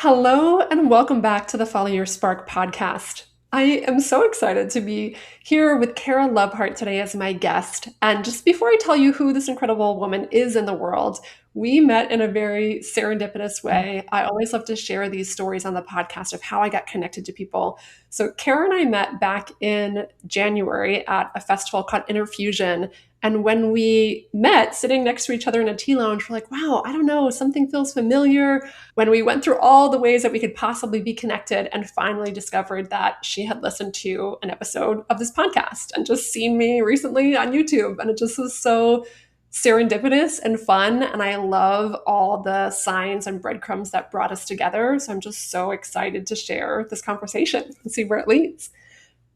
Hello, and welcome back to the Follow Your Spark podcast. I am so excited to be here with Cara Lovehart today as my guest. And just before I tell you who this incredible woman is in the world, we met in a very serendipitous way. I always love to share these stories on the podcast of how I got connected to people. So, Cara and I met back in January at a festival called Interfusion. And when we met sitting next to each other in a tea lounge, we're like, wow, I don't know, something feels familiar. When we went through all the ways that we could possibly be connected and finally discovered that she had listened to an episode of this podcast and just seen me recently on YouTube. And it just was so serendipitous and fun. And I love all the signs and breadcrumbs that brought us together. So I'm just so excited to share this conversation and see where it leads.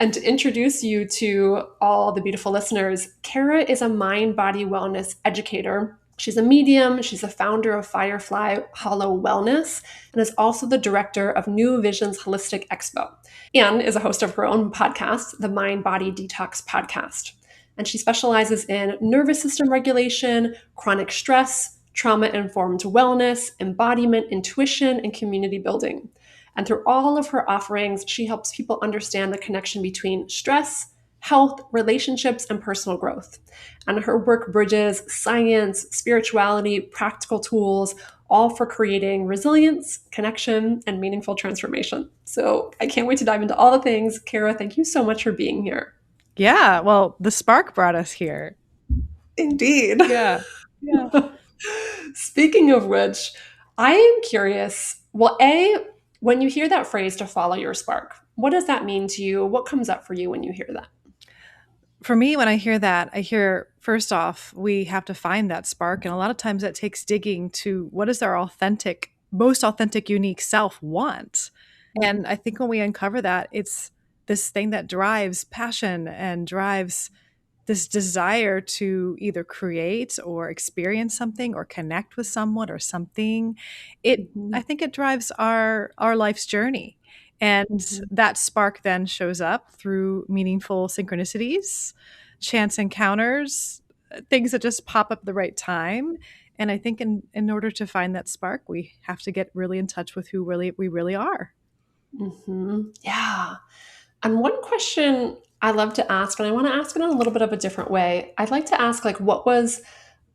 And to introduce you to all the beautiful listeners, Cara is a mind body wellness educator. She's a medium, she's the founder of Firefly Hollow Wellness, and is also the director of New Visions Holistic Expo, and is a host of her own podcast, the Mind Body Detox Podcast. And she specializes in nervous system regulation, chronic stress, trauma informed wellness, embodiment, intuition, and community building. And through all of her offerings, she helps people understand the connection between stress, health, relationships, and personal growth. And her work bridges science, spirituality, practical tools, all for creating resilience, connection, and meaningful transformation. So I can't wait to dive into all the things. Cara, thank you so much for being here. Yeah, well, the spark brought us here. Indeed. Yeah. Yeah. Speaking of which, I am curious. Well, when you hear that phrase to follow your spark, what does that mean to you? What comes up for you when you hear that? For me, when I hear that, I hear first off, we have to find that spark. And a lot of times that takes digging to what does our most authentic, unique self want? And I think when we uncover that, it's this thing that drives passion and drives this desire to either create or experience something or connect with someone or something. I Mhm. think it drives our life's journey. And Mhm. that spark then shows up through meaningful synchronicities, chance encounters, things that just pop up at the right time. And I think in order to find that spark, we have to get really in touch with who we really are. Yeah. And one question I love to ask, and I want to ask it in a little bit of a different way. I'd like to ask, like, what was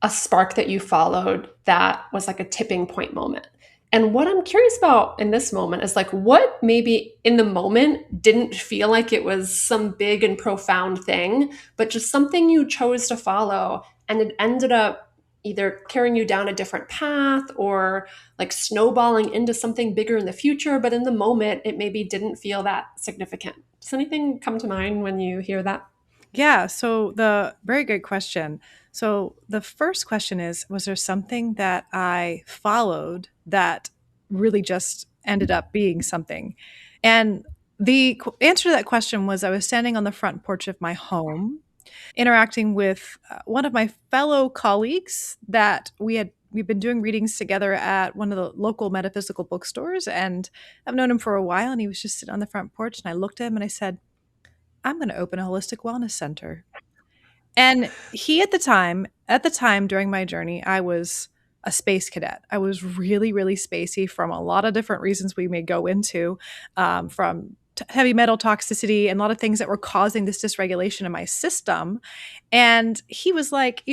a spark that you followed that was like a tipping point moment? And what I'm curious about in this moment is like what maybe in the moment didn't feel like it was some big and profound thing, but just something you chose to follow and it ended up either carrying you down a different path or like snowballing into something bigger in the future, but in the moment it maybe didn't feel that significant. Does anything come to mind when you hear that? Yeah, so the very good question. So the first question is, was there something that I followed that really just ended up being something? And the answer to that question was I was standing on the front porch of my home interacting with one of my fellow colleagues that we've been doing readings together at one of the local metaphysical bookstores, and I've known him for a while, and he was just sitting on the front porch, and I looked at him and I said, I'm going to open a holistic wellness center. And he at the time during my journey, I was a space cadet. I was really, really spacey from a lot of different reasons we may go into, from heavy metal toxicity and a lot of things that were causing this dysregulation in my system. And he was like,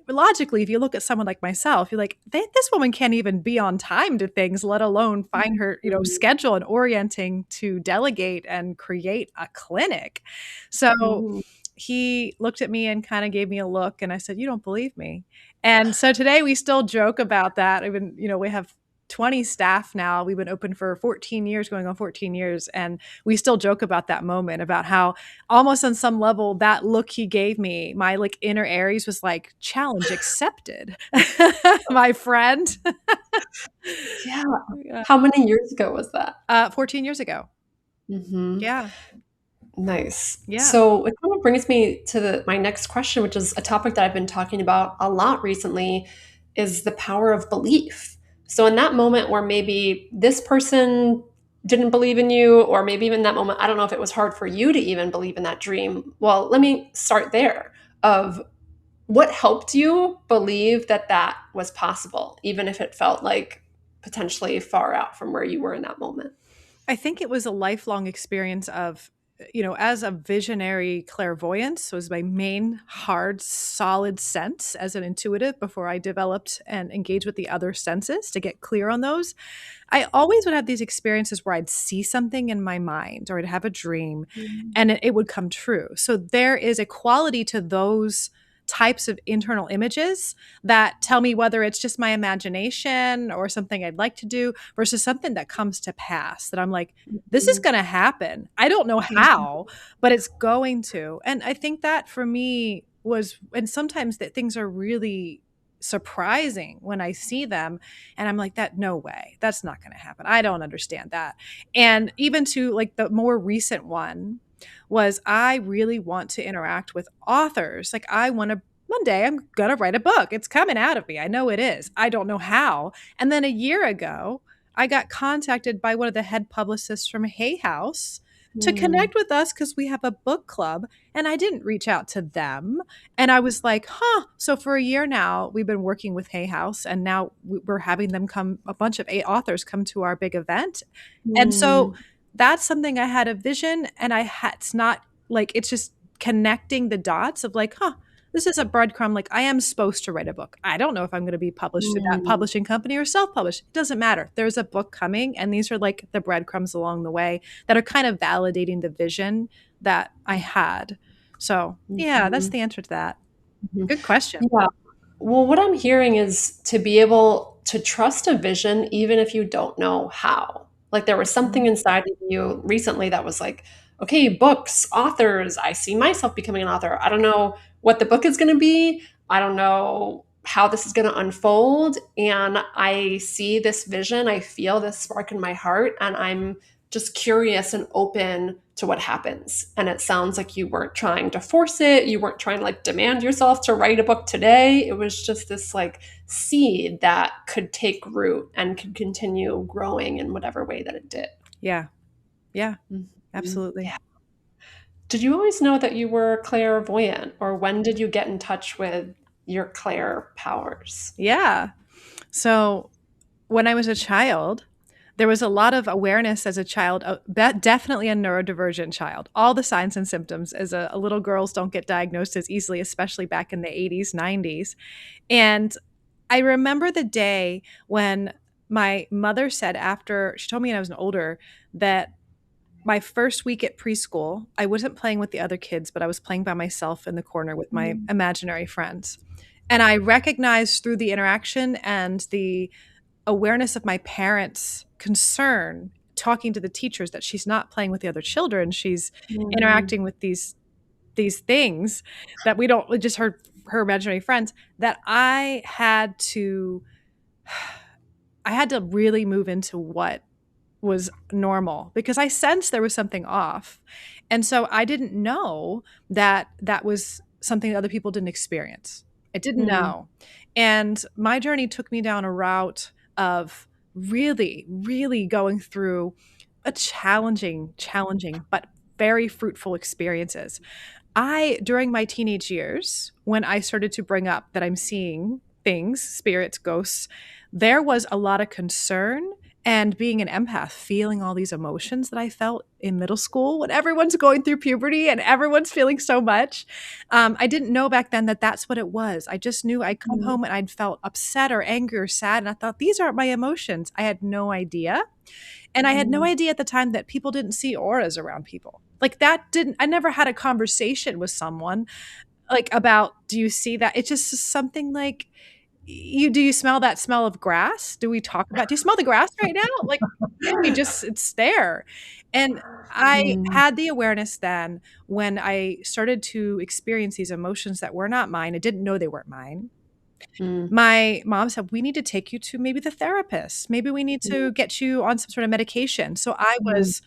logically, if you look at someone like myself, you're like, this woman can't even be on time to things, let alone find her, schedule and orienting to delegate and create a clinic. So Mhm. he looked at me and kind of gave me a look, and I said, you don't believe me. And so today we still joke about that. Even, we have 20 staff now. We've been open for 14 years, going on 14 years. And we still joke about that moment, about how almost on some level that look he gave me, my like inner Aries was like, challenge accepted, my friend. Yeah. Yeah. How many years ago was that? 14 years ago. Mhm. Yeah. Nice. Yeah. So it kind of brings me to my next question, which is a topic that I've been talking about a lot recently, is the power of belief. So in that moment where maybe this person didn't believe in you, or maybe even that moment, I don't know if it was hard for you to even believe in that dream. Well, let me start there of what helped you believe that that was possible, even if it felt like potentially far out from where you were in that moment? I think it was a lifelong experience of, as a visionary clairvoyance was my main hard, solid sense as an intuitive before I developed and engaged with the other senses to get clear on those. I always would have these experiences where I'd see something in my mind or I'd have a dream Mm. and it would come true. So there is a quality to those types of internal images that tell me whether it's just my imagination or something I'd like to do versus something that comes to pass that I'm like, this is Mhm. going to happen. I don't know how, but it's going to. And I think that for me was, and sometimes that things are really surprising when I see them and I'm like, that no way, that's not going to happen. I don't understand that. And even to like the more recent one was I really want to interact with authors. Like I want to one day I'm going to write a book. It's coming out of me. I know it is. I don't know how. And then a year ago, I got contacted by one of the head publicists from Hay House to Mm. connect with us because we have a book club. And I didn't reach out to them. And I was like, huh. So for a year now, we've been working with Hay House, and now we're having them come, a bunch of authors come to our big event. And so Mm. that's something I had a vision, and I had, it's not like, it's just connecting the dots of like, huh, this is a breadcrumb. Like I am supposed to write a book. I don't know if I'm going to be published through that Mm. publishing company or self-published. It doesn't matter. There's a book coming, and these are like the breadcrumbs along the way that are kind of validating the vision that I had. So yeah, that's Mhm. the answer to that. Mhm. Good question. Yeah. Well, what I'm hearing is to be able to trust a vision even if you don't know how. Like there was something inside of you recently that was like, okay, books, authors, I see myself becoming an author. I don't know what the book is going to be. I don't know how this is going to unfold. And I see this vision, I feel this spark in my heart, and I'm just curious and open to what happens. And it sounds like you weren't trying to force it. You weren't trying to like demand yourself to write a book today. It was just this like seed that could take root and could continue growing in whatever way that it did. Yeah. Yeah, Mhm. absolutely. Yeah. Did you always know that you were clairvoyant, or when did you get in touch with your clair powers? Yeah. So when I was a child, there was a lot of awareness as a child, definitely a neurodivergent child. All the signs and symptoms as a little girls don't get diagnosed as easily, especially back in the 80s, 90s. And I remember the day when my mother said, after she told me when I was older, that my first week at preschool, I wasn't playing with the other kids, but I was playing by myself in the corner with my Mm. imaginary friends. And I recognized through the interaction and the awareness of my parents' concern talking to the teachers that she's not playing with the other children, she's Mm. interacting with these things that we don't, just her imaginary friends, that I had to really move into what was normal because I sensed there was something off. And so I didn't know that that was something that other people didn't experience. I didn't Mm. know. And my journey took me down a route of really, really going through a challenging, but very fruitful experiences. During my teenage years, when I started to bring up that I'm seeing things, spirits, ghosts, there was a lot of concern and being an empath, feeling all these emotions that I felt in middle school when everyone's going through puberty and everyone's feeling so much. I didn't know back then that that's what it was. I just knew I'd come Mm. home and I'd felt upset or angry or sad. And I thought, these aren't my emotions. I had no idea. And I had no Mm. idea at the time that people didn't see auras around people. Like that didn't, I never had a conversation with someone like about, do you see that? It's just something like, do you smell that smell of grass? Do we talk about, do you smell the grass right now? Like, yeah, it's there. And I Mm. had the awareness then when I started to experience these emotions that were not mine. I didn't know they weren't mine. Mm. My mom said, we need to take you to maybe the therapist. Maybe we need to get you on some sort of medication. So I Mm. was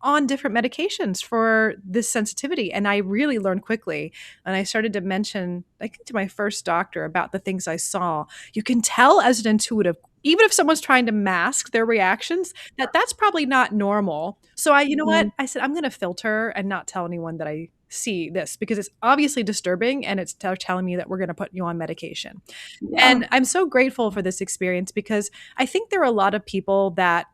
on different medications for this sensitivity. And I really learned quickly. And I started to mention, I think, to my first doctor about the things I saw. You can tell as an intuitive, even if someone's trying to mask their reactions, that that's probably not normal. So you know Mm. what? I said, I'm going to filter and not tell anyone that I see this because it's obviously disturbing and it's telling me that we're going to put you on medication. Yeah. And I'm so grateful for this experience because I think there are a lot of people that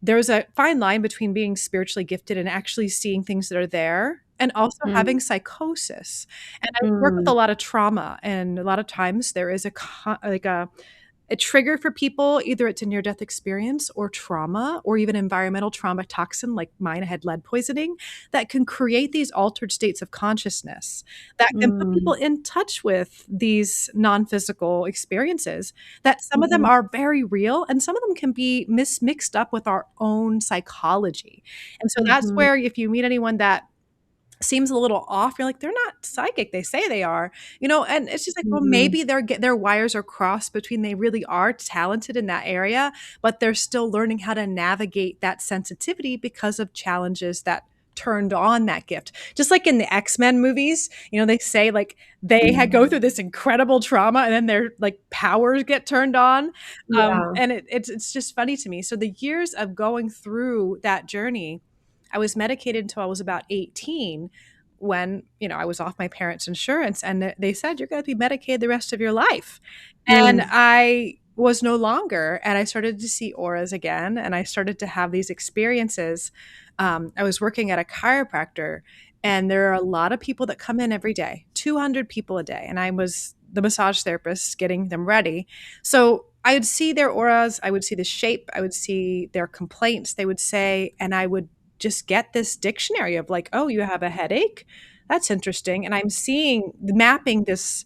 there's a fine line between being spiritually gifted and actually seeing things that are there and also Mm, having psychosis. And I work with mm, a lot of trauma, and a lot of times there is like a trigger for people. Either it's a near death experience or trauma or even environmental trauma toxin like mine. I had lead poisoning that can create these altered states of consciousness that can put people mm, in touch with these non-physical experiences, that some of them mhm, are very real and some of them can be mixed up with our own psychology. And so that's mhm, where if you meet anyone that seems a little off, you're like, they're not psychic, they say they are, and it's just like, well, mhm, maybe their wires are crossed between they really are talented in that area, but they're still learning how to navigate that sensitivity because of challenges that turned on that gift. Just like in the X-Men movies, they say like they had go through this incredible trauma and then their like powers get turned on. yeah, And it's just funny to me. So the years of going through that journey, I was medicated until I was about 18 when, I was off my parents' insurance and they said, you're going to be medicated the rest of your life. And mm, I was no longer, and I started to see auras again, and I started to have these experiences. I was working at a chiropractor, and there are a lot of people that come in every day, 200 people a day. And I was the massage therapist getting them ready. So I would see their auras, I would see the shape, I would see their complaints, they would say, and I would just get this dictionary of like, oh, you have a headache? That's interesting. And I'm seeing mapping this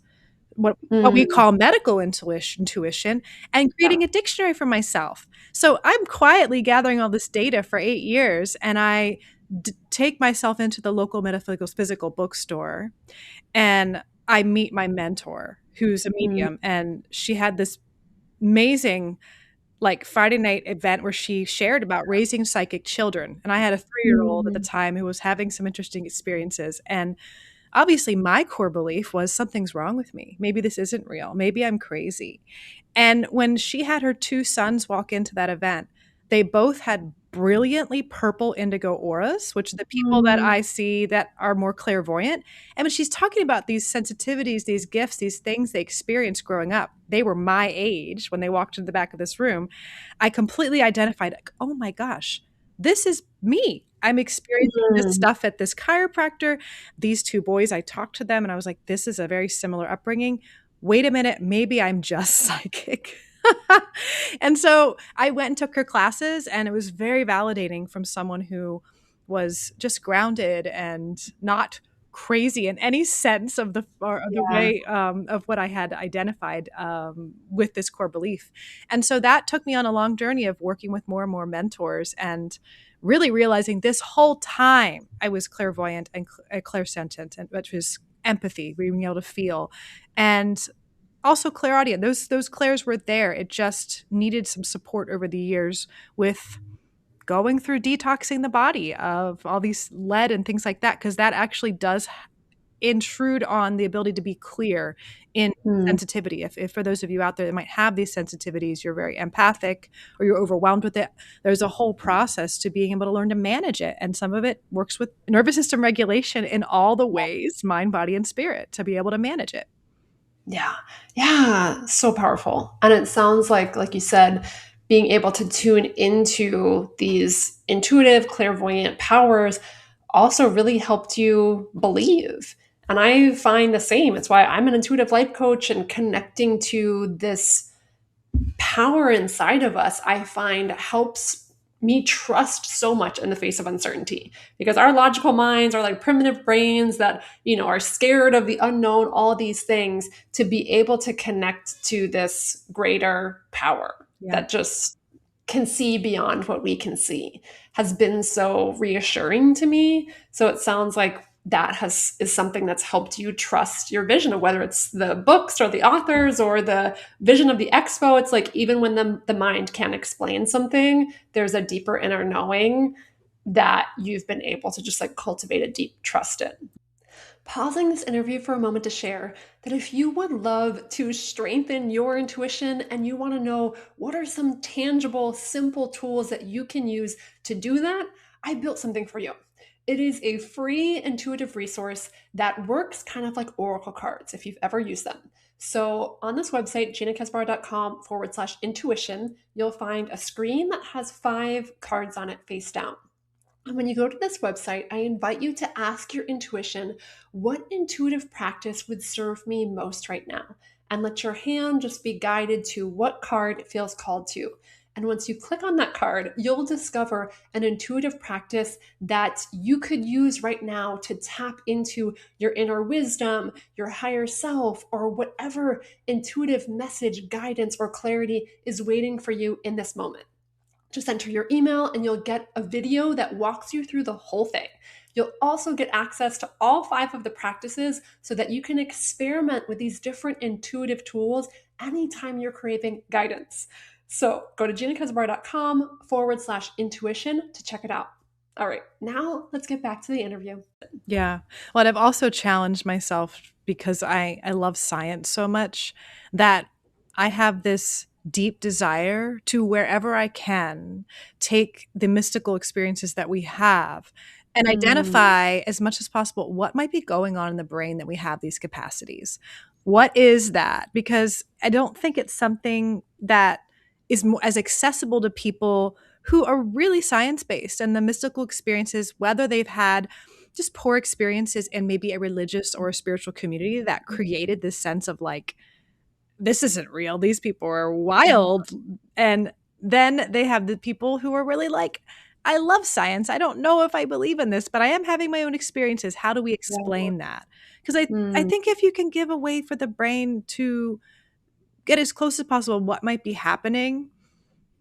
what we mm, call medical intuition and yeah, creating a dictionary for myself. So I'm quietly gathering all this data for 8 years, and I take myself into the local metaphysical physical bookstore, and I meet my mentor, who's a mm, medium, and she had this amazing like Friday night event where she shared about raising psychic children. And I had a 3-year-old at the mm, time who was having some interesting experiences. And obviously, my core belief was something's wrong with me. Maybe this isn't real. Maybe I'm crazy. And when she had her two sons walk into that event, they both had brilliantly purple indigo auras, which the people that mm, I see that are more clairvoyant. And when she's talking about these sensitivities, these gifts, these things they experienced growing up, they were my age when they walked into the back of this room. I completely identified, like, oh my gosh, this is me. I'm experiencing this mm, stuff at this chiropractor. These two boys, I talked to them and I was like, this is a very similar upbringing. Wait a minute, maybe I'm just psychic. And so I went and took her classes, and it was very validating from someone who was just grounded and not crazy in any sense of the yeah, way of what I had identified with this core belief. And so that took me on a long journey of working with more and more mentors and really realizing this whole time I was clairvoyant and clairsentient, which was empathy, being able to feel, and also clairaudient. Those clairs were there. It just needed some support over the years with going through detoxing the body of all these lead and things like that, because that actually does intrude on the ability to be clear in mm, sensitivity. If for those of you out there that might have these sensitivities, you're very empathic or you're overwhelmed with it, there's a whole process to being able to learn to manage it. And some of it works with nervous system regulation in all the ways, mind, body, and spirit, to be able to manage it. yeah, yeah, so powerful. And it sounds like you said, being able to tune into these intuitive, clairvoyant powers also really helped you believe. And I find the same. It's why I'm an intuitive life coach, and connecting to this power inside of us, I find helps me trust so much in the face of uncertainty, because our logical minds are like primitive brains that, are scared of the unknown, all these things. To be able to connect to this greater power Yeah. that just can see beyond what we can see has been so reassuring to me. So it sounds like that has is something that's helped you trust your vision of whether it's the books or the authors or the vision of the expo. It's like even when the mind can't explain something, there's a deeper inner knowing that you've been able to just like cultivate a deep trust in. Pausing this interview for a moment to share that if you would love to strengthen your intuition and you want to know what are some tangible, simple tools that you can use to do that, I built something for you. It is a free intuitive resource that works kind of like oracle cards if you've ever used them. So on this website, ginakesbar.com/intuition, you'll find a screen that has 5 cards on it face down. And when you go to this website, I invite you to ask your intuition, what intuitive practice would serve me most right now? And let your hand just be guided to what card it feels called to. And once you click on that card, you'll discover an intuitive practice that you could use right now to tap into your inner wisdom, your higher self, or whatever intuitive message, guidance, or clarity is waiting for you in this moment. Just enter your email and you'll get a video that walks you through the whole thing. You'll also get access to all 5 of the practices so that you can experiment with these different intuitive tools anytime you're craving guidance. So go to ginakesbar.com/intuition to check it out. All right, now let's get back to the interview. Yeah. Well, and I've also challenged myself because I love science so much that I have this deep desire to, wherever I can, take the mystical experiences that we have and Mm, identify as much as possible what might be going on in the brain that we have these capacities. What is that? Because I don't think it's something that is as accessible to people who are really science based, and the mystical experiences, whether they've had just poor experiences in maybe a religious or a spiritual community that created this sense of like, this isn't real. These people are wild. And then they have the people who are really like, I love science. I don't know if I believe in this, but I am having my own experiences. How do we yeah. explain that? Because I Mm, think if you can give a way for the brain to get as close as possible what might be happening,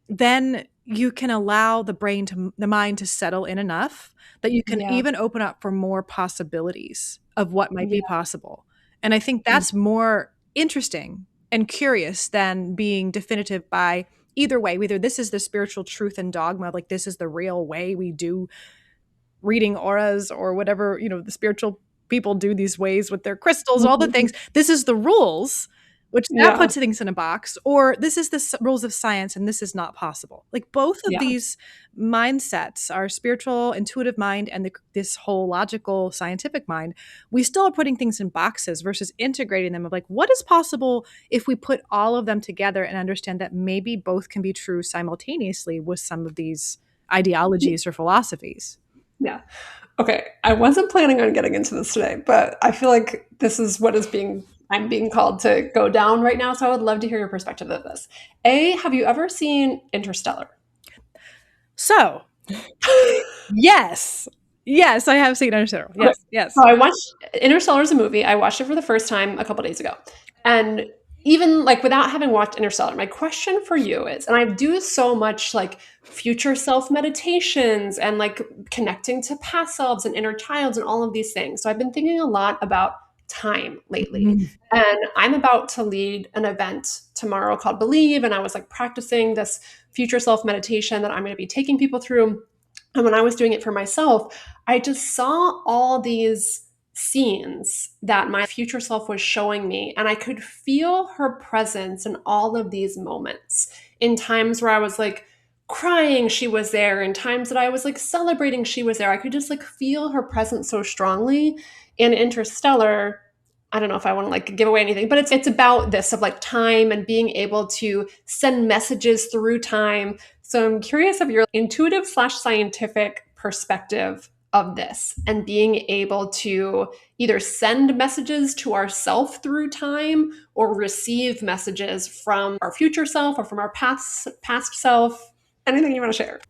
then you can allow the mind to settle in enough that you can yeah. even open up for more possibilities of what might be Yeah. possible. And I think Mm, that's more interesting and curious than being definitive by either way, whether this is the spiritual truth and dogma, like this is the real way we do reading auras or whatever, the spiritual people do these ways with their crystals, all the things. This is the rules, which that yeah. puts things in a box, or this is the rules of science and this is not possible. Like both of Yeah. these mindsets, our spiritual, intuitive mind and this whole logical, scientific mind, we still are putting things in boxes versus integrating them of like, what is possible if we put all of them together and understand that maybe both can be true simultaneously with some of these ideologies or philosophies. Yeah. Okay. I wasn't planning on getting into this today, but I feel like this is what I'm being called to go down right now. So I would love to hear your perspective of this. A, have you ever seen Interstellar? So, yes. Yes, I have seen Interstellar. Okay. Yes, yes. So I watched Interstellar is a movie. I watched it for the first time a couple days ago. And even like without having watched Interstellar, my question for you is, and I do so much like future self meditations and like connecting to past selves and inner childs and all of these things. So I've been thinking a lot about time lately. Mhm. And I'm about to lead an event tomorrow called Believe. And I was like practicing this future self meditation that I'm going to be taking people through. And when I was doing it for myself, I just saw all these scenes that my future self was showing me, and I could feel her presence in all of these moments. In times where I was like crying, she was there. In times that I was like celebrating, she was there. I could just like feel her presence so strongly. In Interstellar, I don't know if I want to like give away anything, but it's about this of like time and being able to send messages through time. So I'm curious of your intuitive/scientific perspective of this and being able to either send messages to ourself through time or receive messages from our future self or from our past self. Anything you want to share?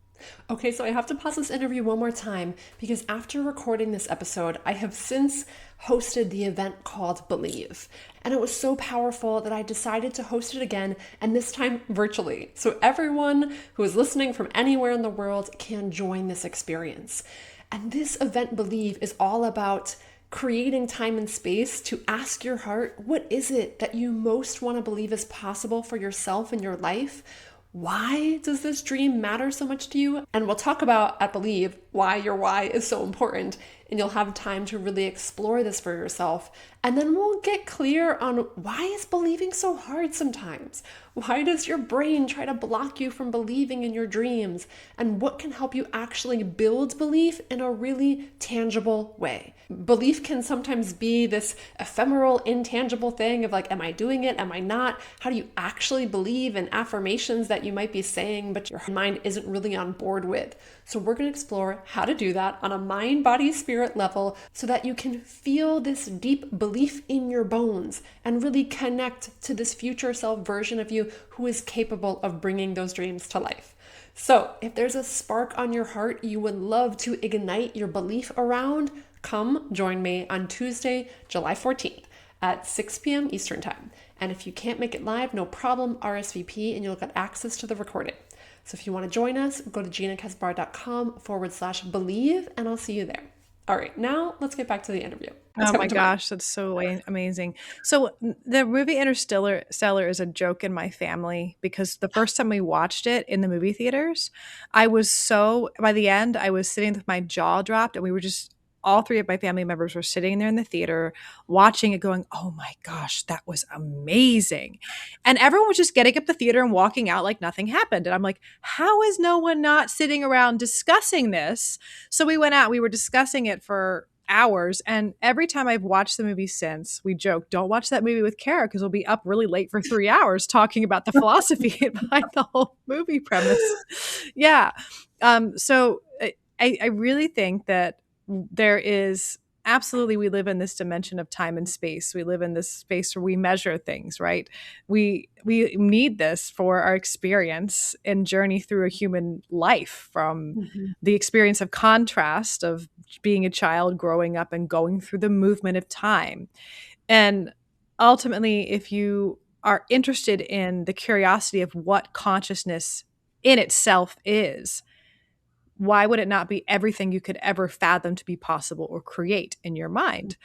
Okay, so I have to pause this interview one more time because after recording this episode, I have since hosted the event called Believe. And it was so powerful that I decided to host it again, and this time virtually. So everyone who is listening from anywhere in the world can join this experience. And this event, Believe, is all about creating time and space to ask your heart, what is it that you most want to believe is possible for yourself and your life? Why does this dream matter so much to you? And we'll talk about at Believe why your why is so important. And you'll have time to really explore this for yourself. And then we'll get clear on why is believing so hard sometimes? Why does your brain try to block you from believing in your dreams? And what can help you actually build belief in a really tangible way? Belief can sometimes be this ephemeral, intangible thing of like, am I doing it? Am I not? How do you actually believe in affirmations that you might be saying, but your mind isn't really on board with? So we're going to explore how to do that on a mind, body, spirit level so that you can feel this deep belief in your bones and really connect to this future self version of you who is capable of bringing those dreams to life. So if there's a spark on your heart you would love to ignite your belief around, come join me on Tuesday, July 14th at 6 p.m. Eastern Time. And if you can't make it live, no problem, RSVP and you'll get access to the recording. So if you want to join us, go to ginakesbar.com/believe and I'll see you there. All right, now let's get back to the interview. Oh my gosh, that's so amazing. So the movie Interstellar is a joke in my family because the first time we watched it in the movie theaters, by the end, I was sitting with my jaw dropped and we were just all three of my family members were sitting there in the theater watching it going, "Oh my gosh, that was amazing." And everyone was just getting up the theater and walking out like nothing happened. And I'm like, "How is no one not sitting around discussing this?" So we went out, we were discussing it for hours. And every time I've watched the movie since, we joke, don't watch that movie with Cara because we'll be up really late for 3 hours talking about the philosophy behind the whole movie premise. Yeah. So I really think that there is absolutely, we live in this dimension of time and space. We live in this space where we measure things, right? We need this for our experience and journey through a human life, from the experience of contrast of being a child growing up and going through the movement of time. And ultimately, if you are interested in the curiosity of what consciousness in itself is, why would it not be everything you could ever fathom to be possible or create in your mind?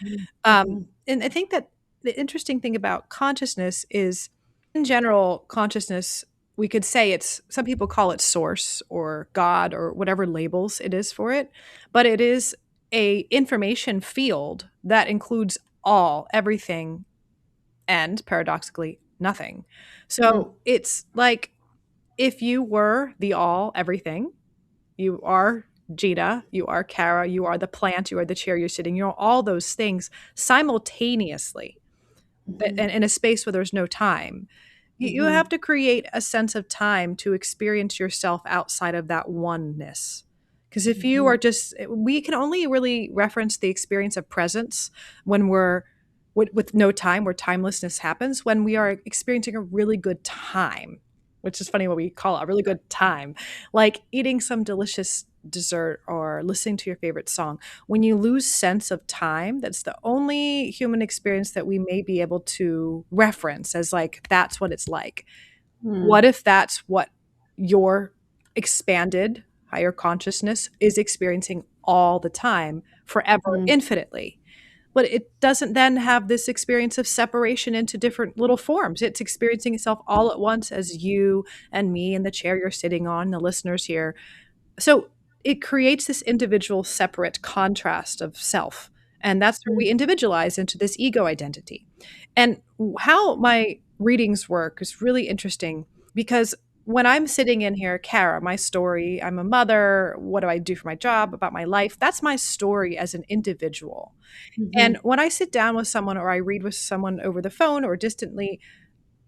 And I think that the interesting thing about consciousness is, in general, consciousness, we could say it's, some people call it source or God or whatever labels it is for it, but it is a information field that includes everything, and paradoxically, nothing. So it's like if you were the all, everything, you are Gina, you are Cara, you are the plant, you are the chair you're sitting, you're all those things simultaneously, and in a space where there's no time. You have to create a sense of time to experience yourself outside of that oneness. Because if you are just, we can only really reference the experience of presence when we're with no time, where timelessness happens, when we are experiencing a really good time, which is funny what we call it, a really good time, like eating some delicious dessert or listening to your favorite song. When you lose sense of time, that's the only human experience that we may be able to reference as like, that's what it's like. What if that's what your expanded higher consciousness is experiencing all the time, forever, infinitely? But it doesn't then have this experience of separation into different little forms. It's experiencing itself all at once as you and me and the chair you're sitting on, the listeners here. So it creates this individual separate contrast of self. And that's where we individualize into this ego identity. And how my readings work is really interesting because when I'm sitting in here, Cara, my story, I'm a mother, what do I do for my job, about my life, that's my story as an individual. And when I sit down with someone or I read with someone over the phone or distantly,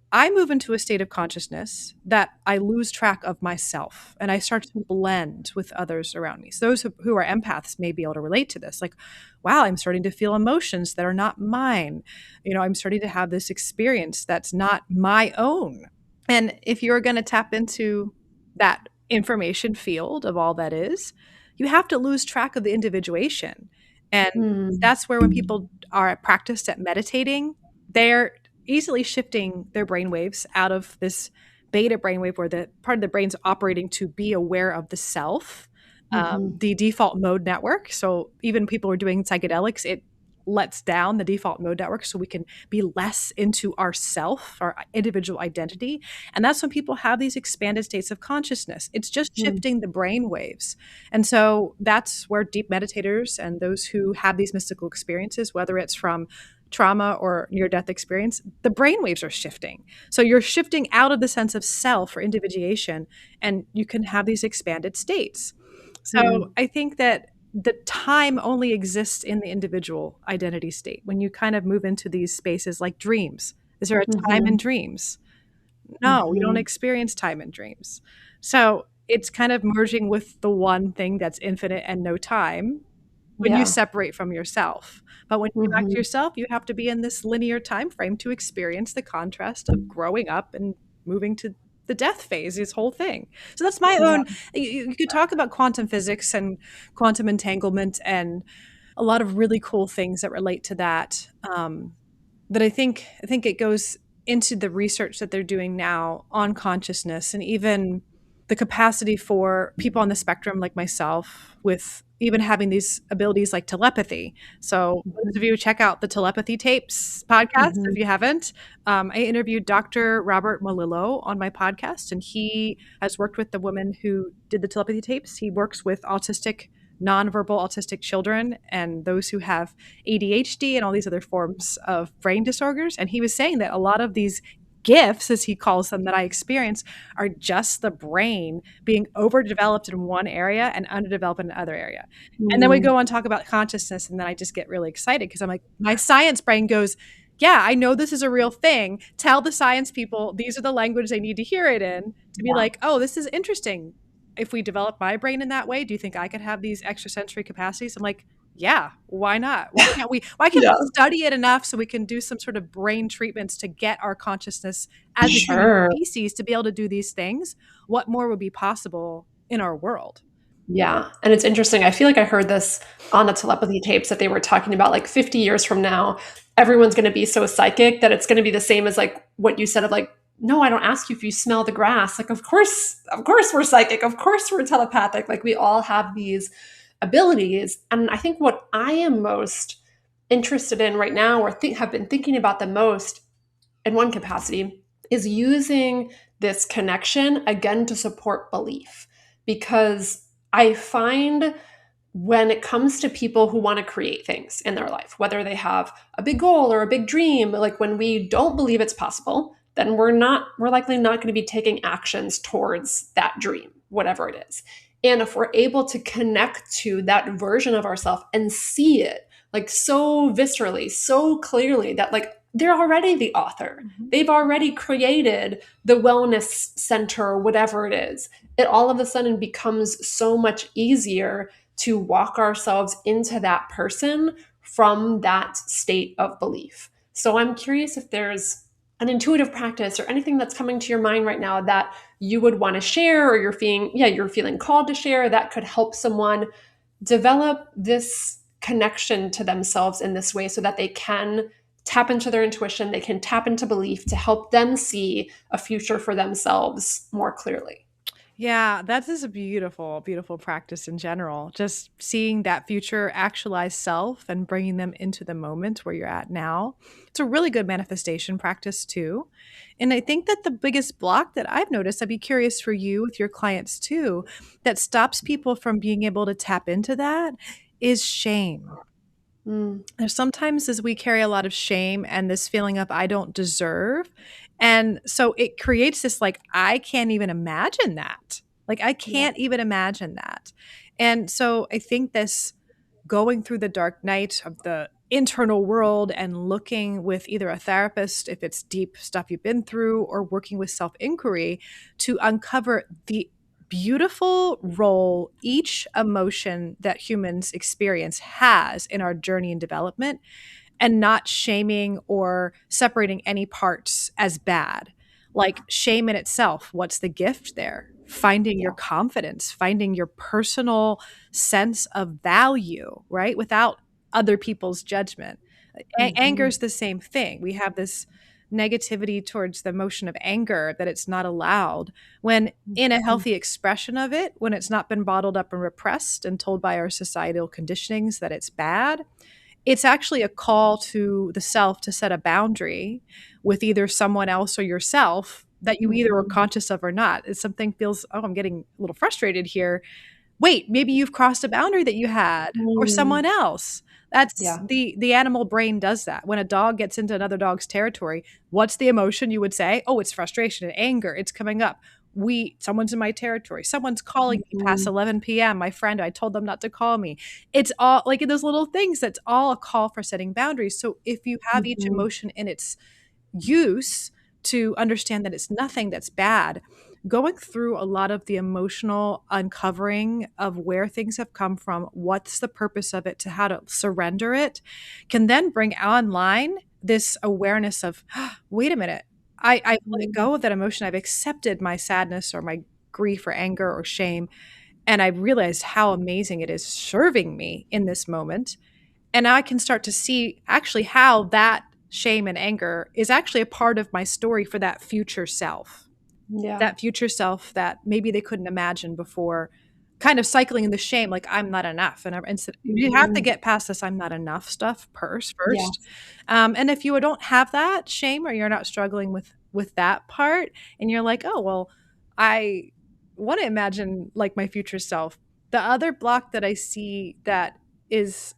I move into a state of consciousness that I lose track of myself and I start to blend with others around me. So those who are empaths may be able to relate to this. Like, wow, I'm starting to feel emotions that are not mine. I'm starting to have this experience that's not my own. And if you're going to tap into that information field of all that is, you have to lose track of the individuation. And that's where when people are practiced at meditating, they're easily shifting their brain waves out of this beta brainwave where the part of the brain's operating to be aware of the self, the default mode network. So even people who are doing psychedelics, it lets down the default mode network so we can be less into ourself, our individual identity. And that's when people have these expanded states of consciousness. It's just Mm. shifting the brain waves. And so that's where deep meditators and those who have these mystical experiences, whether it's from trauma or near death experience, the brain waves are shifting. So you're shifting out of the sense of self or individuation, and you can have these expanded states. So Mm. I think that the time only exists in the individual identity state. When you kind of move into these spaces like dreams, is there a time in Mhm. dreams? No, we don't Mhm. experience time in dreams. So it's kind of merging with the one thing that's infinite and no time when you Yeah. separate from yourself. But when you get back to Mhm. yourself, you have to be in this linear time frame to experience the contrast of growing up and moving to the death phase, this whole thing. So that's my Yeah. own. You could talk about quantum physics and quantum entanglement and a lot of really cool things that relate to that. But I think it goes into the research that they're doing now on consciousness and even the capacity for people on the spectrum like myself with even having these abilities like telepathy. So those of you who check out the telepathy tapes podcast, if Mhm. you haven't, I interviewed Dr. Robert Malillo on my podcast, and he has worked with the woman who did the telepathy tapes. He works with nonverbal autistic children and those who have ADHD and all these other forms of brain disorders. And he was saying that a lot of these gifts, as he calls them, that I experience are just the brain being overdeveloped in one area and underdeveloped in another area. And then we Mm. go on talk about consciousness, and then I just get really excited because I'm like, my science brain goes, yeah, I know this is a real thing. Tell the science people these are the language they need to hear it in to be Yeah. like, oh, this is interesting. If we develop my brain in that way, do you think I could have these extrasensory capacities? I'm like, yeah, why not? Why can't we Yeah. study it enough so we can do some sort of brain treatments to get our consciousness as a human Sure. species to be able to do these things? What more would be possible in our world? Yeah, and it's interesting. I feel like I heard this on the telepathy tapes that they were talking about like 50 years from now, everyone's going to be so psychic that it's going to be the same as like what you said of like, no, I don't ask you if you smell the grass. Like, of course we're psychic. Of course we're telepathic. Like we all have these abilities. And I think what I am most interested in right now or have been thinking about the most in one capacity is using this connection again to support belief because I find when it comes to people who want to create things in their life, whether they have a big goal or a big dream, like when we don't believe it's possible, then we're likely not going to be taking actions towards that dream, whatever it is. And if we're able to connect to that version of ourselves and see it like so viscerally, so clearly that like they're already the author. Mhm. They've already created the wellness center, whatever it is. It all of a sudden becomes so much easier to walk ourselves into that person from that state of belief. So I'm curious if there's an intuitive practice or anything that's coming to your mind right now that you would want to share or you're feeling called to share that could help someone develop this connection to themselves in this way so that they can tap into their intuition, they can tap into belief to help them see a future for themselves more clearly. Yeah, that is a beautiful, beautiful practice in general. Just seeing that future actualized self and bringing them into the moment where you're at now. It's a really good manifestation practice, too. And I think that the biggest block that I've noticed, I'd be curious for you with your clients too, that stops people from being able to tap into that is shame. Mm, There's sometimes as we carry a lot of shame and this feeling of I don't deserve. And so it creates this like, I can't even imagine that. Like, I yeah. can't even imagine that. And so I think this going through the dark night of the internal world and looking with either a therapist, if it's deep stuff you've been through, or working with self inquiry to uncover the beautiful role each emotion that humans experience has in our journey and development, and not shaming or separating any parts as bad. Like shame in itself, what's the gift there? Finding your Yeah. confidence, finding your personal sense of value, right? Without other people's judgment. Anger Mhm. is the same thing. We have this negativity towards the emotion of anger that it's not allowed when in a Mhm. healthy expression of it, when it's not been bottled up and repressed and told by our societal conditionings that it's bad, It's actually a call to the self to set a boundary with either someone else or yourself that you either are Mhm. conscious of or not. If something feels, oh, I'm getting a little frustrated here. Wait, maybe you've crossed a boundary that you had or Mm. someone else. That's Yeah. the animal brain does that. When a dog gets into another dog's territory, what's the emotion you would say? Oh, it's frustration and anger. It's coming up. Someone's in my territory. Someone's calling me past Mhm. 11 p.m. My friend, I told them not to call me. It's all like in those little things, that's all a call for setting boundaries. So if you have each Mhm. emotion in its use to understand that it's nothing that's bad, going through a lot of the emotional uncovering of where things have come from, what's the purpose of it, to how to surrender it, can then bring online this awareness of, wait a minute, I've let Mhm. go of that emotion. I've accepted my sadness or my grief or anger or shame. And I realized how amazing it is serving me in this moment. And now I can start to see actually how that shame and anger is actually a part of my story for Yeah. that future self that maybe they couldn't imagine before, kind of cycling in the shame, like I'm not enough. And so you have to Mhm. get past this I'm not enough stuff Yeah. first. And if you don't have that shame, or you're not struggling with that part, and you're like, oh, well, I want to imagine like my future self. The other block that I see that is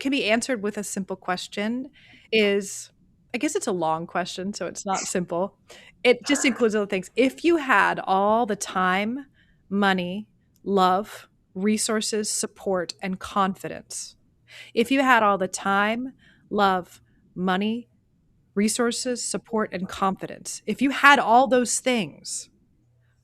can be answered with a simple question is, I guess it's a long question, so it's not simple. It just includes other things. If you had all the time, money, love, resources, support, and confidence, if you had all the time, love, money, resources, support, and confidence, if you had all those things,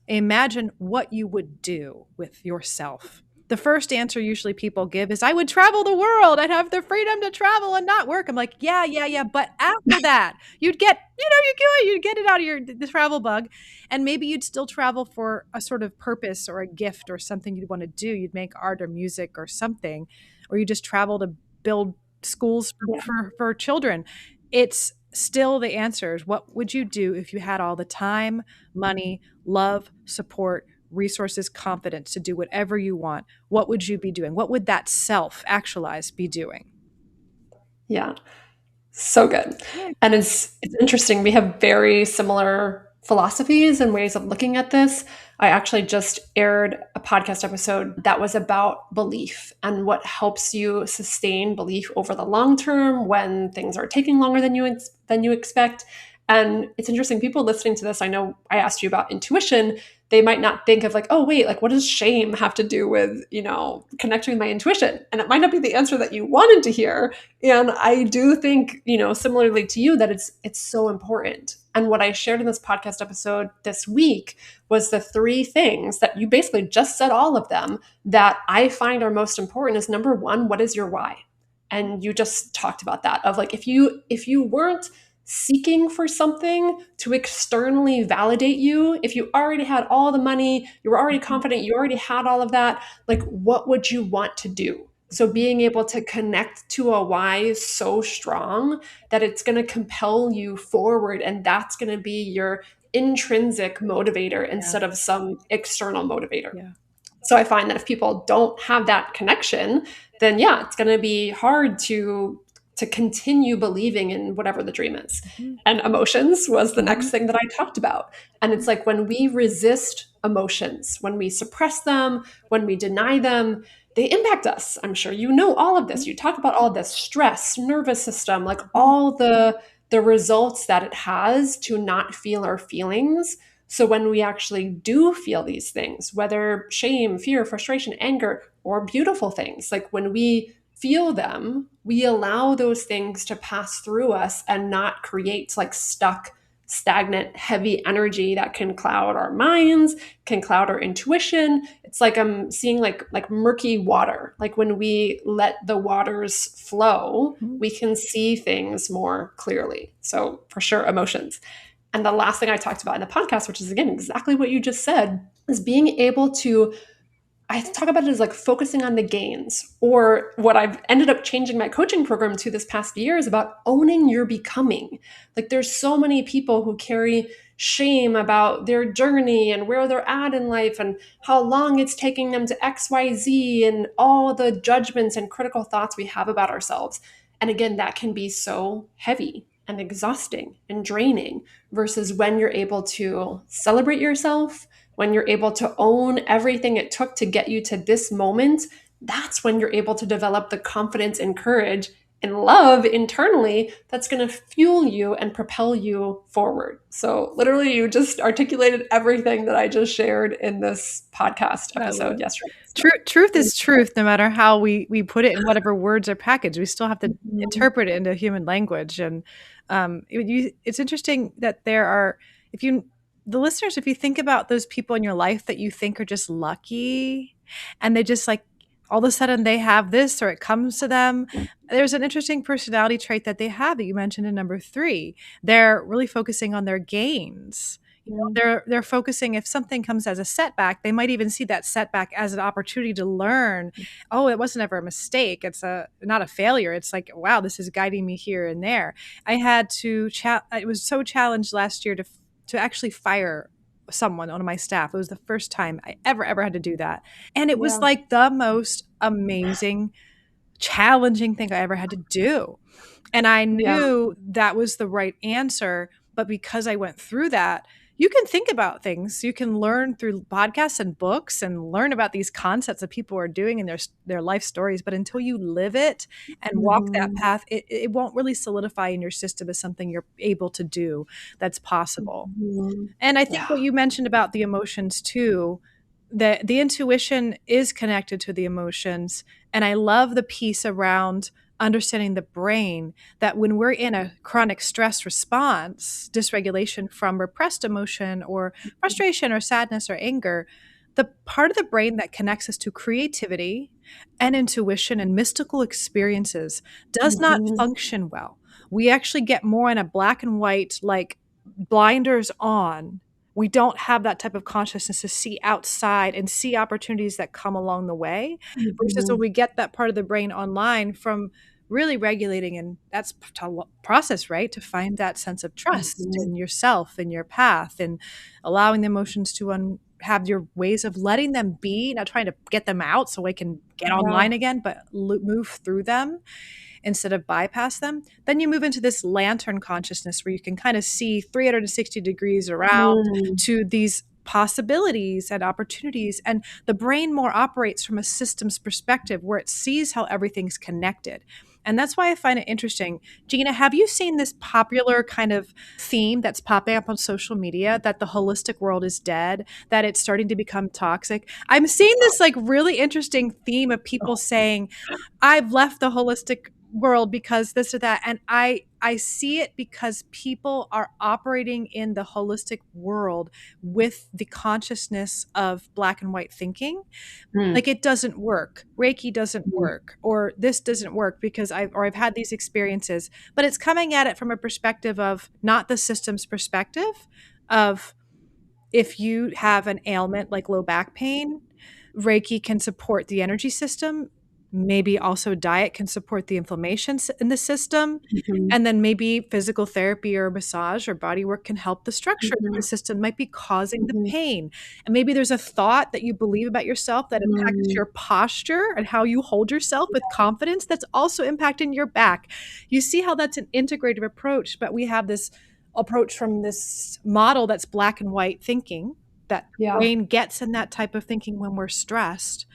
imagine what you would do with yourself. The first answer usually people give is, I would travel the world. I'd have the freedom to travel and not work. I'm like, yeah, yeah, yeah. But after that, you'd get it out of the travel bug. And maybe you'd still travel for a sort of purpose or a gift or something you'd want to do. You'd make art or music or something, or you just travel to build schools Yeah. for children. It's still the answers. What would you do if you had all the time, money, love, support, resources, confidence to do whatever you want? What would you be doing? What would that self actualize be doing? Yeah. So good. Yeah. And it's interesting. We have very similar philosophies and ways of looking at this. I actually just aired a podcast episode that was about belief and what helps you sustain belief over the long term when things are taking longer than you expect. And it's interesting, people listening to this, I know I asked you about intuition. They might not think of like, oh wait, like what does shame have to do with, connecting with my intuition? And it might not be the answer that you wanted to hear, and I do think, similarly to you, that it's so important. And what I shared in this podcast episode this week was the three things that you basically just said, all of them, that I find are most important is number one, what is your why? And you just talked about that, of like, if you weren't seeking for something to externally validate you, if you already had all the money, you were already Mhm, confident, you already had all of that, like what would you want to do? So mhm. being able to connect to a why is so strong that it's going to compel you forward, and that's going to be your intrinsic motivator Yeah, instead of some external motivator. yeah. So I find that if people don't have that connection, then yeah, it's going to be hard to continue believing in whatever the dream is. Mhm, And emotions was the next mhm, thing that I talked about. And it's mhm, like when we resist emotions, when we suppress them, when we deny them, they impact us. I'm sure you know all of this. mhm, You talk about all this stress, nervous system, like mhm, all the results that it has to not feel our feelings. So when we actually do feel these things, whether shame, fear, frustration, anger, or beautiful things, like when we feel them, we allow those things to pass through us and not create like stuck, stagnant, heavy energy that can cloud our minds, can cloud our intuition. It's like I'm seeing like murky water. Like when we let the waters flow, mhm. we can see things more clearly. So for sure, emotions. And the last thing I talked about in the podcast, which is again exactly what you just said, is being able to, I talk about it as like focusing on the gains, or what I've ended up changing my coaching program to this past year is about owning your becoming. Like there's so many people who carry shame about their journey and where they're at in life and how long it's taking them to XYZ and all the judgments and critical thoughts we have about ourselves. And again, that can be so heavy and exhausting and draining versus when you're able to celebrate yourself, when you're able to own everything it took to get you to this moment. That's when you're able to develop the confidence and courage and love internally that's going to fuel you and propel you forward. So, literally, you just articulated everything that I just shared in this podcast I love episode it. yesterday. So, Truth is truth, no matter how we put it in whatever words are packaged. We still have to mhm, interpret it into human language. And it's interesting that there are, if you, the listeners, if you think about those people in your life that you think are just lucky and they just like all of a sudden they have this or it comes to them, there's an interesting personality trait that they have that you mentioned in number three. They're really focusing on their gains. mhm, They're focusing, if something comes as a setback, they might even see that setback as an opportunity to learn. Oh, it wasn't ever a mistake. It's a not a failure. It's like, wow, this is guiding me here and there. I had to I was so challenged last year to actually fire someone on my staff. It was the first time I ever had to do that. And it was yeah, like the most amazing, challenging thing I ever had to do. And I yeah, knew that was the right answer. But because I went through that, you can think about things. You can learn through podcasts and books and learn about these concepts that people are doing in their life stories. But until you live it and walk that mhm, path, it won't really solidify in your system as something you're able to do that's possible. mhm, And I think yeah, what you mentioned about the emotions too, that the intuition is connected to the emotions. And I love the piece around understanding the brain, that when we're in a chronic stress response, dysregulation from repressed emotion or frustration or sadness or anger, the part of the brain that connects us to creativity and intuition and mystical experiences does not mhm, function well. We actually get more in a black and white, like blinders on. We don't have that type of consciousness to see outside and see opportunities that come along the way, versus when mhm, we get that part of the brain online from really regulating, and that's process, right, to find that sense of trust mhm, in yourself and your path, and allowing the emotions to have your ways of letting them be, not trying to get them out so we can get yeah, online again, but move through them instead of bypass them. Then you move into this lantern consciousness where you can kind of see 360 degrees around mm, to these possibilities and opportunities. And the brain more operates from a systems perspective where it sees how everything's connected. And that's why I find it interesting. Gina, have you seen this popular kind of theme that's popping up on social media that the holistic world is dead, that it's starting to become toxic? I'm seeing this like really interesting theme of people saying, I've left the holistic world because this or that, and I see it because people are operating in the holistic world with the consciousness of black and white thinking, mm, like it doesn't work, reiki doesn't mm, work, or this doesn't work because I've had these experiences, but it's coming at it from a perspective of not the system's perspective of, if you have an ailment like low back pain, Reiki can support the energy system. Maybe also diet can support the inflammation in the system. mhm, And then maybe physical therapy or massage or body work can help the structure that the mhm, system might be causing the mhm, pain. And maybe there's a thought that you believe about yourself that impacts mm, your posture and how you hold yourself with confidence that's also impacting your back. You see how that's an integrative approach, but we have this approach from this model that's black and white thinking, that the yeah, brain gets in that type of thinking when we're stressed.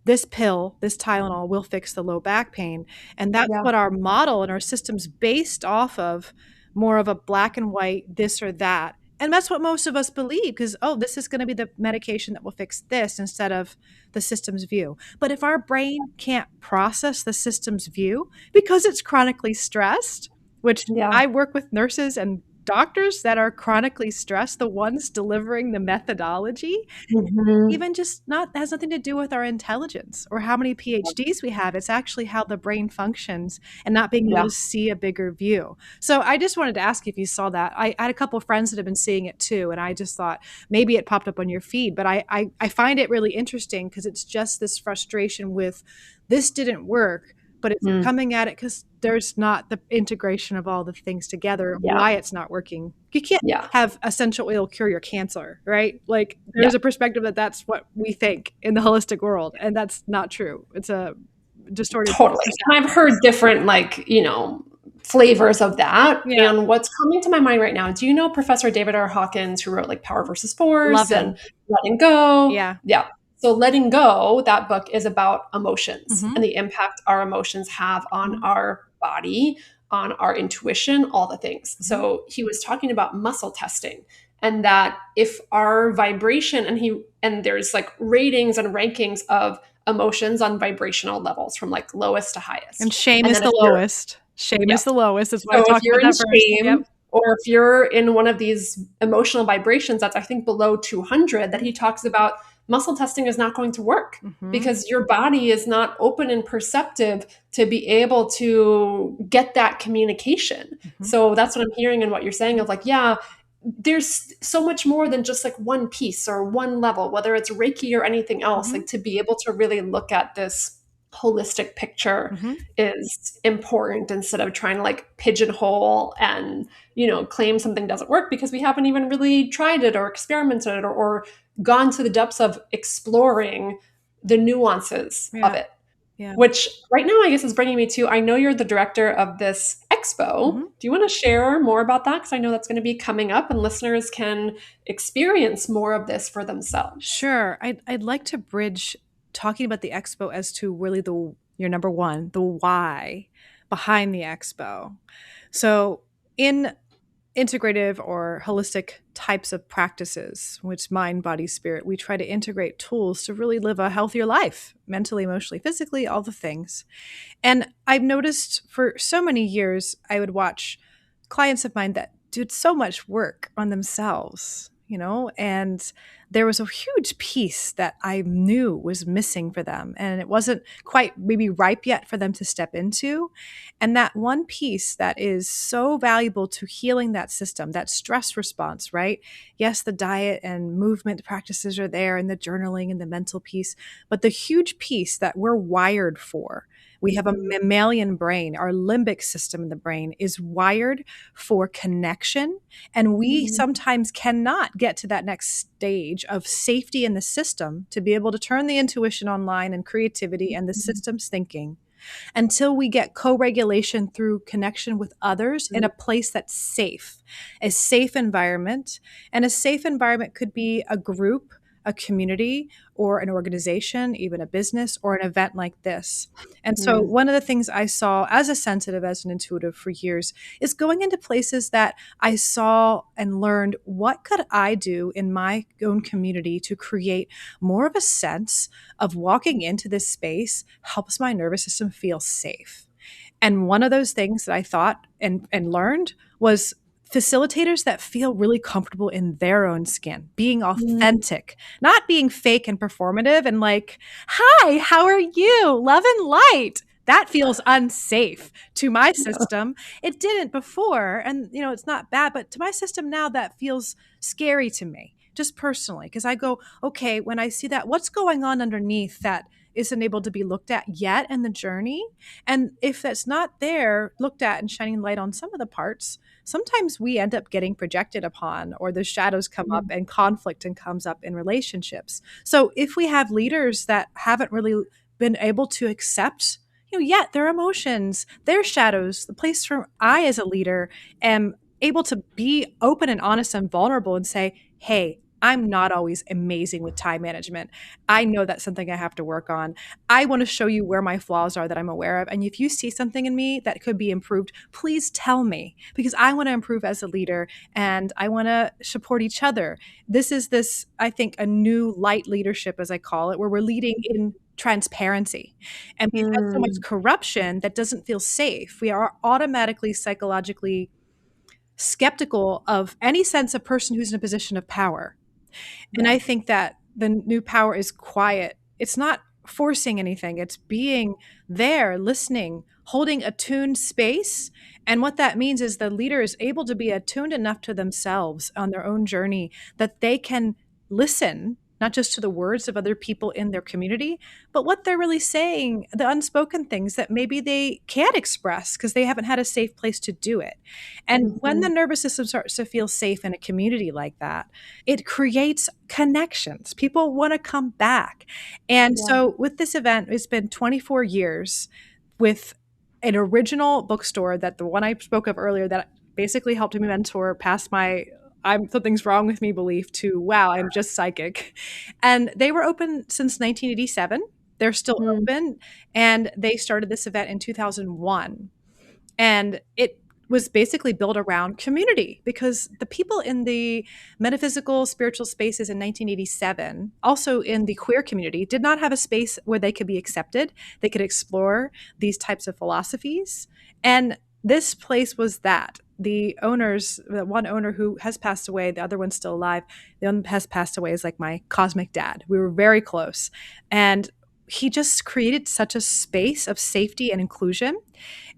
This pill, this Tylenol will fix the low back pain. And that's yeah, what our model and our system's based off of, more of a black and white, this or that. And that's what most of us believe because, oh, this is going to be the medication that will fix this instead of the system's view. But if our brain can't process the system's view because it's chronically stressed, which yeah, I work with nurses and doctors that are chronically stressed, the ones delivering the methodology, mhm, even just not has nothing to do with our intelligence or how many PhDs we have. It's actually how the brain functions and not being able yeah, to see a bigger view. So I just wanted to ask you if you saw that. I had a couple of friends that have been seeing it too, and I just thought maybe it popped up on your feed. But I find it really interesting because it's just this frustration with this didn't work, but it's mm, coming at it because there's not the integration of all the things together of yeah, why it's not working. You can't yeah, have essential oil cure your cancer, right? Like yeah, there's a perspective that that's what we think in the holistic world, and that's not true. It's a distorted Totally. And I've perception. heard different, flavors of that. Yeah, And what's coming to my mind right now, do you know Professor David R. Hawkins, who wrote like Power versus love Force and him. Letting Go? Yeah. Yeah. So Letting Go, that book is about emotions Hmm. and the impact our emotions have on Hmm. our body, on our intuition, all the things. Hmm. So he was talking about muscle testing and that if our vibration and there's like ratings and rankings of emotions on vibrational levels from like lowest to And highest. shame And is then if the you're lowest. Shame yeah. is the lowest. That's why I So if talked you're about in that first. Yep. shame or if you're in one of these emotional vibrations that's I think below 200 that he talks about muscle testing is not going to work Hmm. because your body is not open and perceptive to be able to get that communication. Hmm. So that's what I'm hearing and what you're saying of like yeah, there's so much more than just like one piece or one level, whether it's Reiki or anything else, Hmm. like to be able to really look at this holistic picture Hmm. is important instead of trying to like pigeonhole and claim something doesn't work because we haven't even really tried it or experimented or gone to the depths of exploring the nuances of Yeah. it, Yeah. which right now I guess is bringing me to I know you're the director of this expo. Hmm. Do you want to share more about that? Because I know that's going to be coming up and listeners can experience more of this for themselves. Sure. I'd like to bridge talking about the expo as to really the your number one, the why behind the expo. So in integrative or holistic types of practices, which mind, body, spirit, we try to integrate tools to really live a healthier life, mentally, emotionally, physically, all the things. And I've noticed for so many years, I would watch clients of mine that did so much work on themselves, and there was a huge piece that I knew was missing for them. And it wasn't quite maybe ripe yet for them to step into. And that one piece that is so valuable to healing that system, that stress response, right? Yes, the diet and movement practices are there, and the journaling and the mental piece, but the huge piece that we're wired for, we have a mammalian brain. Our limbic system in the brain is wired for connection. And we Mhm. sometimes cannot get to that next stage of safety in the system to be able to turn the intuition online and creativity and the systems thinking until we get co regulation through connection with others in a place that's safe, a safe environment. And a safe environment could be a group, a community, or an organization, even a business, or an event like this. And so, Mhm. one of the things I saw as a sensitive, as an intuitive for years, is going into places that I saw and learned what could I do in my own community to create more of a sense of walking into this space helps my nervous system feel safe. And one of those things that I thought and learned was facilitators that feel really comfortable in their own skin, being Mhm. authentic, not being fake and performative and like, hi, how are you? Love and light. That feels unsafe to my Yeah. system. It didn't before. And, it's not bad, but to my system now, that feels scary to me, just personally, because I go, okay, when I see that, what's going on underneath that isn't able to be looked at yet in the journey? And if that's not there, looked at and shining light on some of the parts, sometimes we end up getting projected upon, or the shadows come up Mhm. and conflict and comes up in relationships. So if we have leaders that haven't really been able to accept, yet their emotions, their shadows, the place where I as a leader am able to be open and honest and vulnerable and say, hey, I'm not always amazing with time management. I know that's something I have to work on. I want to show you where my flaws are that I'm aware of. And if you see something in me that could be improved, please tell me, because I want to improve as a leader and I want to support each other. This, I think, a new light leadership, as I call it, where we're leading in transparency. And we've had so much Mm. corruption that doesn't feel safe. We are automatically psychologically skeptical of any sense of person who's in a position of power. And Yeah. I think that the new power is quiet. It's not forcing anything, it's being there, listening, holding attuned space. And what that means is the leader is able to be attuned enough to themselves on their own journey that they can listen not just to the words of other people in their community, but what they're really saying, the unspoken things that maybe they can't express because they haven't had a safe place to do it. And when the Mhm. nervous system starts to feel safe in a community like that, it creates connections. People want to come back. And Yeah. so with this event, it's been 24 years with an original bookstore, that the one I spoke of earlier that basically helped me mentor past my I'm something's wrong with me belief to wow, I'm just psychic. And they were open since 1987. They're still Mm. open, and they started this event in 2001. And it was basically built around community because the people in the metaphysical spiritual spaces in 1987, also in the queer community, did not have a space where they could be accepted. They could explore these types of philosophies. And this place was that. The owners, the one owner who has passed away, the other one's still alive. The one has passed away is like my cosmic dad. We were very close. And he just created such a space of safety and inclusion,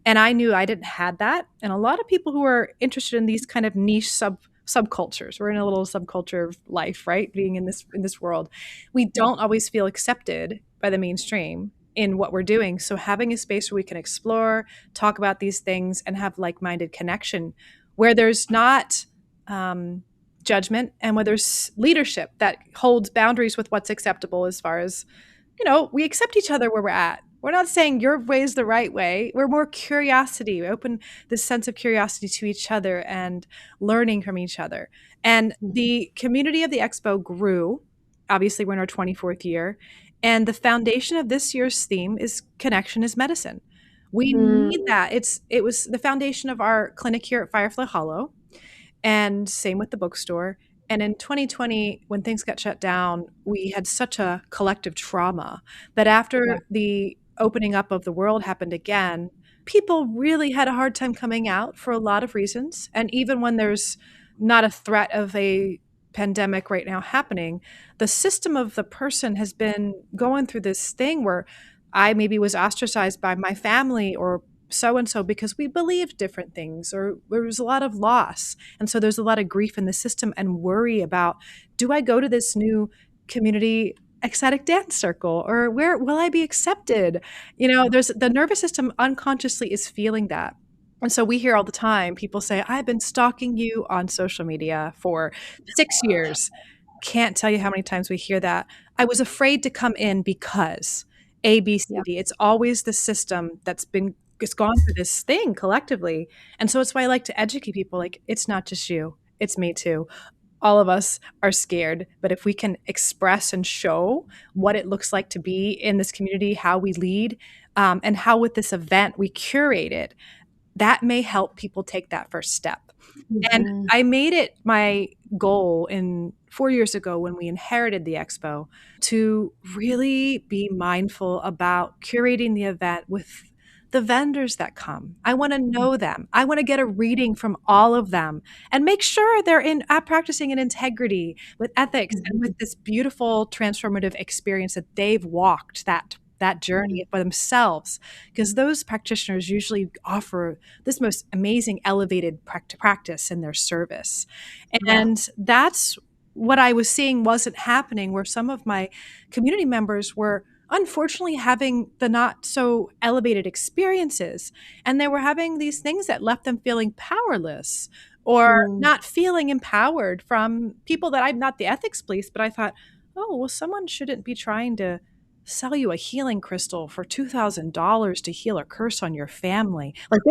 and I knew I didn't have that. And a lot of people who are interested in these kind of niche subcultures, we're in a little subculture of life, right? Being in this world, we Yeah. don't always feel accepted by the mainstream in what we're doing. So having a space where we can explore, talk about these things, and have like-minded connection, where there's not um, judgment, and where there's leadership that holds boundaries with what's acceptable, as far as we accept each other where we're at. We're not saying your way is the right way. We're more curiosity. We open this sense of curiosity to each other and learning from each other. And Mhm. the community of the expo grew. Obviously, we're in our 24th year. And the foundation of this year's theme is connection is medicine. We need Mm. that. It was the foundation of our clinic here at Firefly Hollow, and same with the bookstore. And in 2020, when things got shut down, we had such a collective trauma that Yeah. after the opening up of the world happened again, people really had a hard time coming out for a lot of reasons. And even when there's not a threat of a pandemic right now happening, the system of the person has been going through this thing where I maybe was ostracized by my family or so and so because we believed different things, or there was a lot of loss. And so there's a lot of grief in the system and worry about, do I go to this new community ecstatic dance circle, or where will I be accepted? There's the nervous system unconsciously is feeling that. And so we hear all the time people say, I've been stalking you on social media for 6 years. Can't tell you how many times we hear that. I was afraid to come in because A, B, C, Yeah. D. It's always the system that's been it's gone through this thing collectively. And so it's why I like to educate people, like, it's not just you, it's me too. All of us are scared, but if we can express and show what it looks like to be in this community, how we lead, and how with this event we curate it, that may help people take that first step. And Mhm. I made it my goal in 4 years ago when we inherited the expo to really be mindful about curating the event with the vendors that come. I want to know them. I want to get a reading from all of them and make sure they're practicing in integrity with ethics and with Mhm. this beautiful transformative experience that they've walked that Mm. journey for themselves, because those practitioners usually offer this most amazing elevated practice in their service. Yeah. And that's what I was seeing wasn't happening, where some of my community members were unfortunately having the not so elevated experiences, and they were having these things that left them feeling powerless or Mm. not feeling empowered from people that I'm not the ethics police, but I thought, oh, well, someone shouldn't be trying to sell you a healing crystal for $2,000 to heal a curse on your family. Like,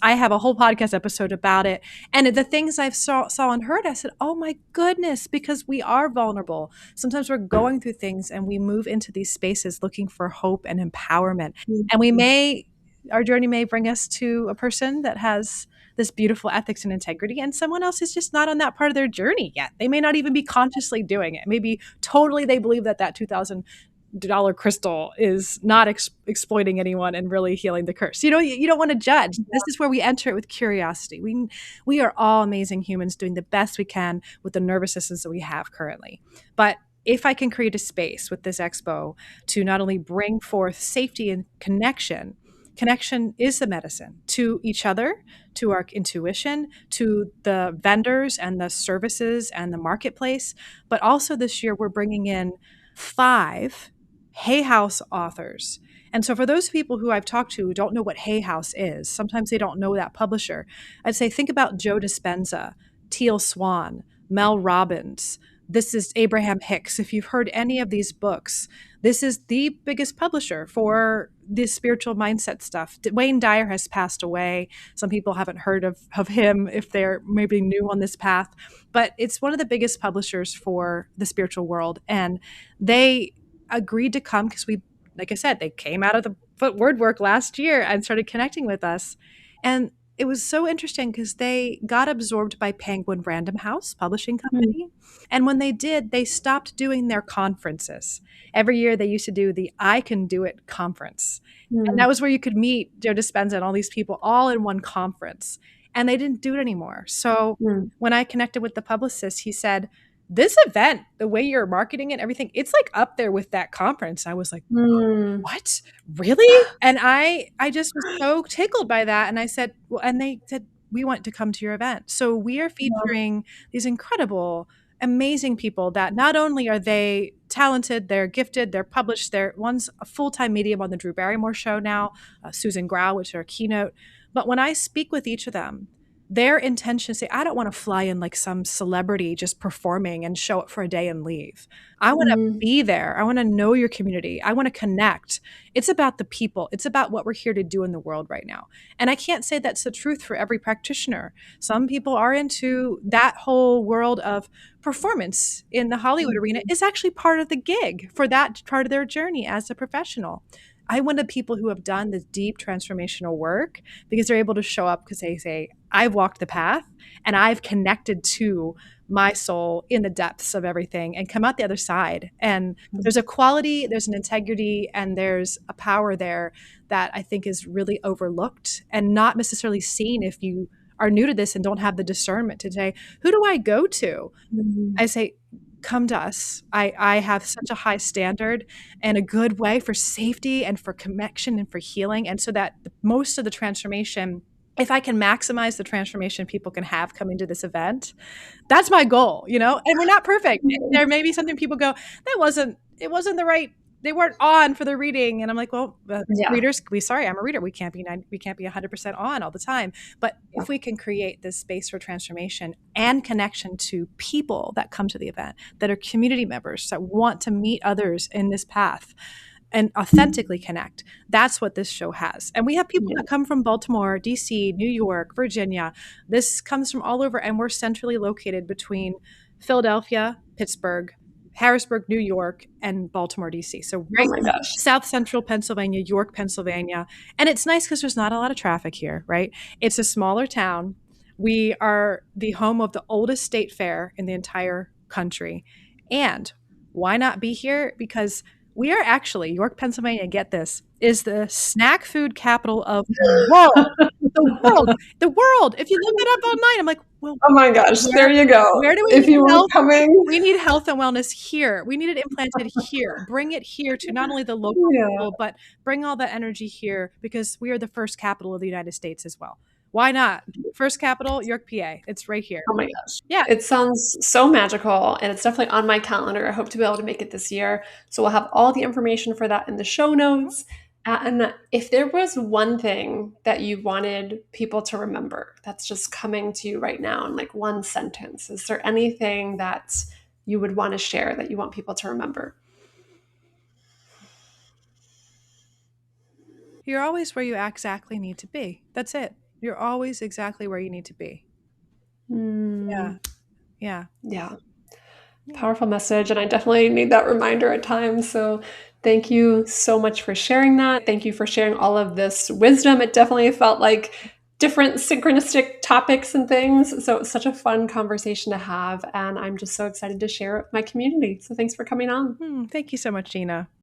I have a whole podcast episode about it. And the things I saw and heard, I said, oh my goodness, because we are vulnerable. Sometimes we're going through things and we move into these spaces looking for hope and empowerment. And Mhm. our journey may bring us to a person that has this beautiful ethics and integrity, and someone else is just not on that part of their journey yet. They may not even be consciously doing it. Maybe totally they believe that 2000 dollar crystal is not exploiting anyone and really healing the curse. You don't want to judge. This is where we enter it with curiosity. We are all amazing humans doing the best we can with the nervous systems that we have currently. But if I can create a space with this expo to not only bring forth safety and connection, connection is the medicine to each other, to our intuition, to the vendors and the services and the marketplace. But also this year, we're bringing in 5 Hay House authors. And so, for those people who I've talked to who don't know what Hay House is, sometimes they don't know that publisher, I'd say think about Joe Dispenza, Teal Swan, Mel Robbins. This is Abraham Hicks. If you've heard any of these books, this is the biggest publisher for this spiritual mindset stuff. Wayne Dyer has passed away. Some people haven't heard of him if they're maybe new on this path, but it's one of the biggest publishers for the spiritual world. And they agreed to come because we, like I said, they came out of the word work last year and started connecting with us. And it was so interesting because they got absorbed by Penguin Random House Publishing Mm, Company. And when they did, they stopped doing their conferences. Every year they used to do the I Can Do It conference. And that mm, was where you could meet Joe Dispenza and all these people all in one conference. And they didn't do it anymore. So mm, when I connected with the publicist, he said, this event, the way you're marketing it, everything, it's like up there with that conference. I was like, mm. what? Really? And I just was so tickled by that. And I said, well, and they said, we want to come to your event. So we are Yeah. featuring these incredible, amazing people that not only are they talented, they're gifted, they're published, they're one's a full-time medium on the Drew Barrymore show now, Susan Grau, which is our keynote. But when I speak with each of them, their intention is say, I don't want to fly in like some celebrity just performing and show up for a day and leave. I want to Mm, be there. I want to know your community. I want to connect. It's about the people. It's about what we're here to do in the world right now. And I can't say that's the truth for every practitioner. Some people are into that whole world of performance in the Hollywood arena is actually part of the gig for that part of their journey as a professional. I want the people who have done this deep transformational work because they're able to show up because they say, I've walked the path and I've connected to my soul in the depths of everything and come out the other side. And there's a quality, there's an integrity, and there's a power there that I think is really overlooked and not necessarily seen if you are new to this and don't have the discernment to say, who do I go to? mm, I say, come to us. I have such a high standard and a good way for safety and for connection and for healing. And so that most of the transformation, if I can maximize the transformation people can have coming to this event, that's my goal, you know? And we're not perfect. mm. There may be something people go, it wasn't the right, they weren't on for the reading. And I'm like, well, Yeah. readers, sorry, I'm a reader. We can't be 100% on all the time. But Yeah. if we can create this space for transformation and connection to people that come to the event, that are community members, that want to meet others in this path, and authentically connect. That's what this show has. And we have people Yeah. that come from Baltimore, DC, New York, Virginia. This comes from all over, and we're centrally located between Philadelphia, Pittsburgh, Harrisburg, New York, and Baltimore, DC. So Oh right my gosh. South Central Pennsylvania, York, Pennsylvania. And it's nice because there's not a lot of traffic here, right? It's a smaller town. We are the home of the oldest state fair in the entire country. And why not be here? Because we are actually, York, Pennsylvania, get this, is the snack food capital of the world. The world, the world. If you look it up online, I'm like, well, Oh my gosh. There where you go. where do we If need you were health? coming. We need health and wellness here. We need it implanted here. Bring it here to not only the local Yeah. people, but bring all that energy here because we are the first capital of the United States as well. Why not? First capital, York, PA. It's right here. Oh my gosh. Yeah. It sounds so magical, and it's definitely on my calendar. I hope to be able to make it this year. So we'll have all the information for that in the show notes. And if there was one thing that you wanted people to remember that's just coming to you right now in like one sentence, is there anything that you would want to share that you want people to remember? You're always where you exactly need to be. That's it. You're always exactly where you need to be. Yeah. Mm, Yeah. yeah. Yeah. Powerful message. And I definitely need that reminder at times. So thank you so much for sharing that. Thank you for sharing all of this wisdom. It definitely felt like different synchronistic topics and things. So it was such a fun conversation to have. And I'm just so excited to share it with my community. So thanks for coming on. Thank you so much, Gina.